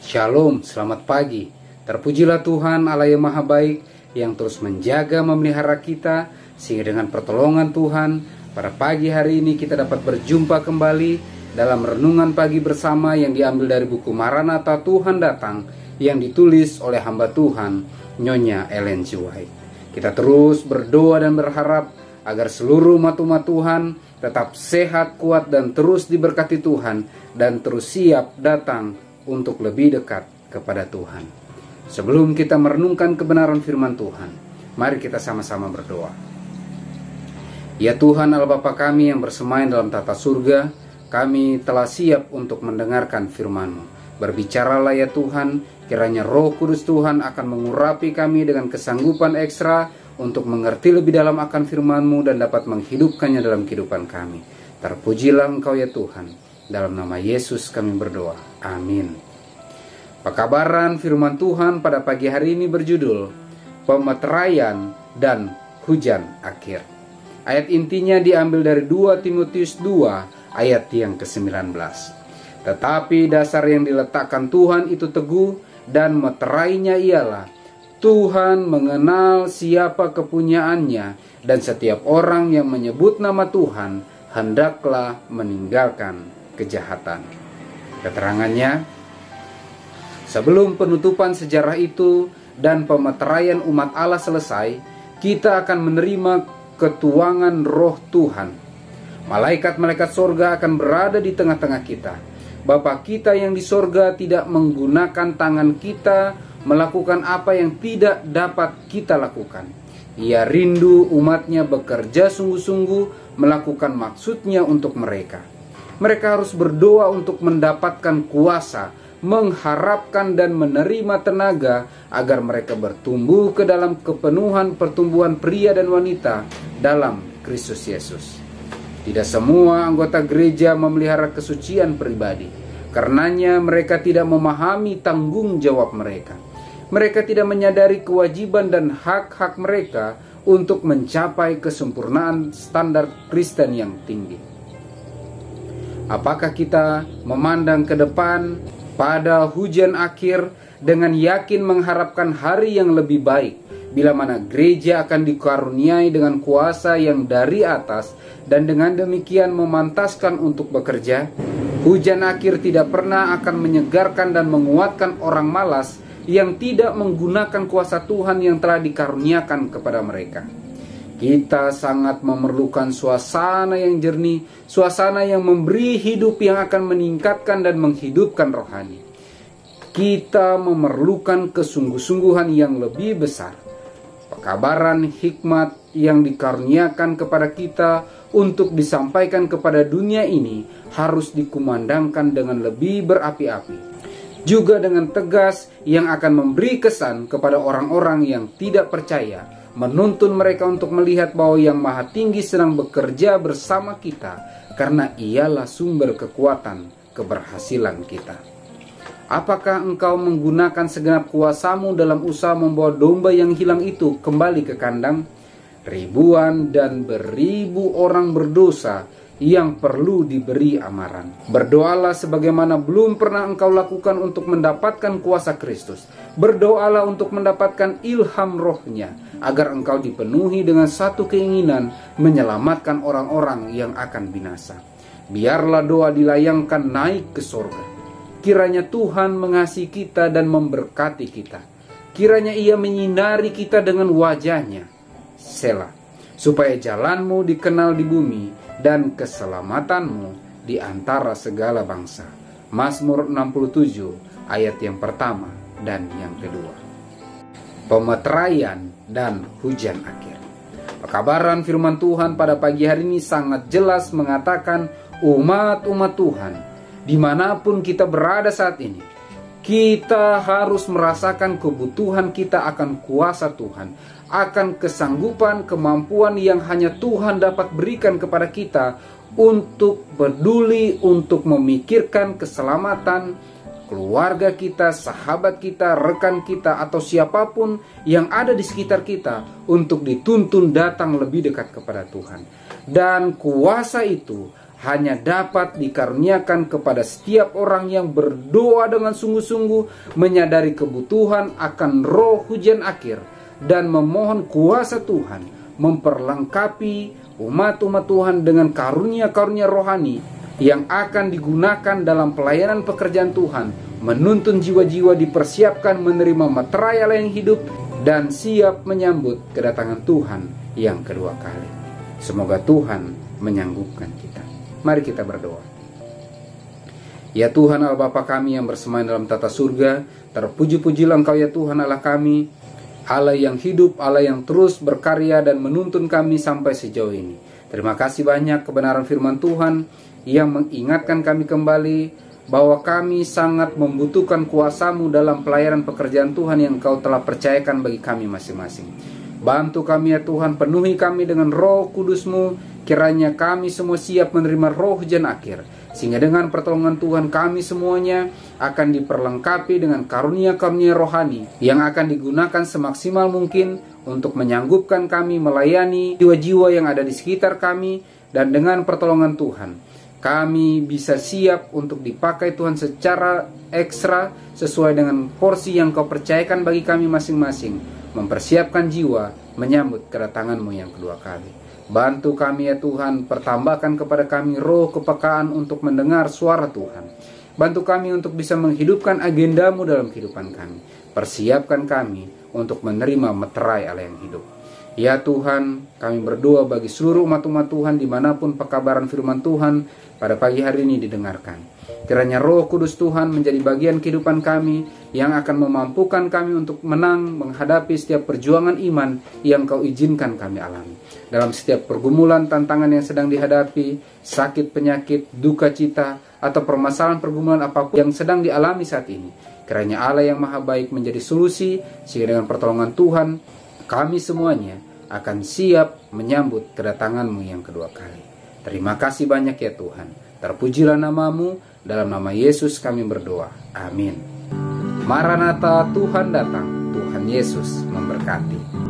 Shalom, selamat pagi. Terpujilah Tuhan Allah yang Maha Baik yang terus menjaga memelihara kita, sehingga dengan pertolongan Tuhan pada pagi hari ini kita dapat berjumpa kembali dalam renungan pagi bersama yang diambil dari buku Maranatha Tuhan Datang yang ditulis oleh hamba Tuhan Nyonya Ellen G. White. Kita terus berdoa dan berharap agar seluruh umat-umat Tuhan tetap sehat, kuat, dan terus diberkati Tuhan, dan terus siap datang untuk lebih dekat kepada Tuhan. Sebelum kita merenungkan kebenaran firman Tuhan, mari kita sama-sama berdoa. Ya Tuhan Allah Bapa kami yang bersemayam dalam tata surga, kami telah siap untuk mendengarkan firman-Mu. Berbicaralah ya Tuhan, kiranya Roh Kudus Tuhan akan mengurapi kami dengan kesanggupan ekstra untuk mengerti lebih dalam akan firman-Mu dan dapat menghidupkannya dalam kehidupan kami. Terpujilah Engkau ya Tuhan. Dalam nama Yesus kami berdoa. Amin. Pekabaran firman Tuhan pada pagi hari ini berjudul Pemeteraian dan Hujan Akhir. Ayat intinya diambil dari 2 Timotius 2 ayat yang ke-19. Tetapi dasar yang diletakkan Tuhan itu teguh, dan meterainya ialah Tuhan mengenal siapa kepunyaannya, dan setiap orang yang menyebut nama Tuhan hendaklah meninggalkan kejahatan. Keterangannya, sebelum penutupan sejarah itu dan pemeteraian umat Allah selesai, kita akan menerima ketuangan Roh Tuhan. Malaikat-malaikat sorga akan berada di tengah-tengah kita. Bapa kita yang di sorga tidak menggunakan tangan kita melakukan apa yang tidak dapat kita lakukan. Ia rindu umatnya bekerja sungguh-sungguh melakukan maksudnya untuk mereka. Mereka harus berdoa untuk mendapatkan kuasa, mengharapkan dan menerima tenaga agar mereka bertumbuh ke dalam kepenuhan pertumbuhan pria dan wanita dalam Kristus Yesus. Tidak semua anggota gereja memelihara kesucian pribadi. Karenanya mereka tidak memahami tanggung jawab mereka. Mereka tidak menyadari kewajiban dan hak-hak mereka untuk mencapai kesempurnaan standar Kristen yang tinggi. Apakah kita memandang ke depan pada hujan akhir dengan yakin mengharapkan hari yang lebih baik, bila mana gereja akan dikaruniai dengan kuasa yang dari atas dan dengan demikian memantaskan untuk bekerja? Hujan akhir tidak pernah akan menyegarkan dan menguatkan orang malas yang tidak menggunakan kuasa Tuhan yang telah dikaruniakan kepada mereka. Kita sangat memerlukan suasana yang jernih, suasana yang memberi hidup yang akan meningkatkan dan menghidupkan rohani. Kita memerlukan kesungguh-sungguhan yang lebih besar. Pekabaran hikmat yang dikaruniakan kepada kita untuk disampaikan kepada dunia ini harus dikumandangkan dengan lebih berapi-api. Juga dengan tegas yang akan memberi kesan kepada orang-orang yang tidak percaya, menuntun mereka untuk melihat bahwa Yang Maha Tinggi sedang bekerja bersama kita, karena Ialah sumber kekuatan keberhasilan kita. Apakah engkau menggunakan segenap kuasamu dalam usaha membawa domba yang hilang itu kembali ke kandang? Ribuan dan beribu orang berdosa yang perlu diberi amaran. Berdoalah sebagaimana belum pernah engkau lakukan untuk mendapatkan kuasa Kristus. Berdoalah untuk mendapatkan ilham rohnya, agar engkau dipenuhi dengan satu keinginan menyelamatkan orang-orang yang akan binasa. Biarlah doa dilayangkan naik ke sorga. Kiranya Tuhan mengasihi kita dan memberkati kita. Kiranya Ia menyinari kita dengan wajahnya. Selah. Supaya jalanmu dikenal di bumi dan keselamatanmu di antara segala bangsa. Mazmur 67 ayat yang pertama dan yang kedua. Pemeteraian dan hujan akhir. Pekabaran firman Tuhan pada pagi hari ini sangat jelas mengatakan umat-umat Tuhan, dimanapun kita berada saat ini, kita harus merasakan kebutuhan kita akan kuasa Tuhan, akan kesanggupan, kemampuan yang hanya Tuhan dapat berikan kepada kita untuk peduli, untuk memikirkan keselamatan keluarga kita, sahabat kita, rekan kita, atau siapapun yang ada di sekitar kita untuk dituntun datang lebih dekat kepada Tuhan. Dan kuasa itu hanya dapat dikaruniakan kepada setiap orang yang berdoa dengan sungguh-sungguh, menyadari kebutuhan akan roh hujan akhir, dan memohon kuasa Tuhan memperlengkapi umat-umat Tuhan dengan karunia-karunia rohani yang akan digunakan dalam pelayanan pekerjaan Tuhan, menuntun jiwa-jiwa dipersiapkan menerima meterai Allah yang hidup dan siap menyambut kedatangan Tuhan yang kedua kali. Semoga Tuhan menyanggupkan kita. Mari kita berdoa. Ya Tuhan Allah Bapa kami yang bersemayam dalam tata surga, terpuji-pujilah Engkau ya Tuhan Allah kami, Allah yang hidup, Allah yang terus berkarya dan menuntun kami sampai sejauh ini. Terima kasih banyak kebenaran firman Tuhan yang mengingatkan kami kembali bahwa kami sangat membutuhkan kuasa-Mu dalam pelayanan pekerjaan Tuhan yang Engkau telah percayakan bagi kami masing-masing. Bantu kami ya Tuhan, penuhi kami dengan roh kudus-Mu, kiranya kami semua siap menerima roh hujan akhir, sehingga dengan pertolongan Tuhan kami semuanya akan diperlengkapi dengan karunia-karunia rohani yang akan digunakan semaksimal mungkin untuk menyanggupkan kami melayani jiwa-jiwa yang ada di sekitar kami, dan dengan pertolongan Tuhan kami bisa siap untuk dipakai Tuhan secara ekstra sesuai dengan porsi yang Kau percayakan bagi kami masing-masing, mempersiapkan jiwa menyambut kedatangan-Mu yang kedua kali. Bantu kami ya Tuhan, pertambahkan kepada kami roh kepekaan untuk mendengar suara Tuhan. Bantu kami untuk bisa menghidupkan agenda-Mu dalam kehidupan kami. Persiapkan kami untuk menerima meterai Allah yang hidup. Ya Tuhan, kami berdoa bagi seluruh umat-umat Tuhan dimanapun pekabaran firman Tuhan pada pagi hari ini didengarkan. Kiranya Roh Kudus Tuhan menjadi bagian kehidupan kami yang akan memampukan kami untuk menang menghadapi setiap perjuangan iman yang Kau izinkan kami alami. Dalam setiap pergumulan tantangan yang sedang dihadapi, sakit, penyakit, duka cita, atau permasalahan pergumulan apapun yang sedang dialami saat ini, kiranya Allah yang Maha Baik menjadi solusi, sehingga dengan pertolongan Tuhan kami semuanya akan siap menyambut kedatangan-Mu yang kedua kali. Terima kasih banyak ya Tuhan. Terpujilah nama-Mu, dalam nama Yesus kami berdoa. Amin. Maranatha, Tuhan datang. Tuhan Yesus memberkati.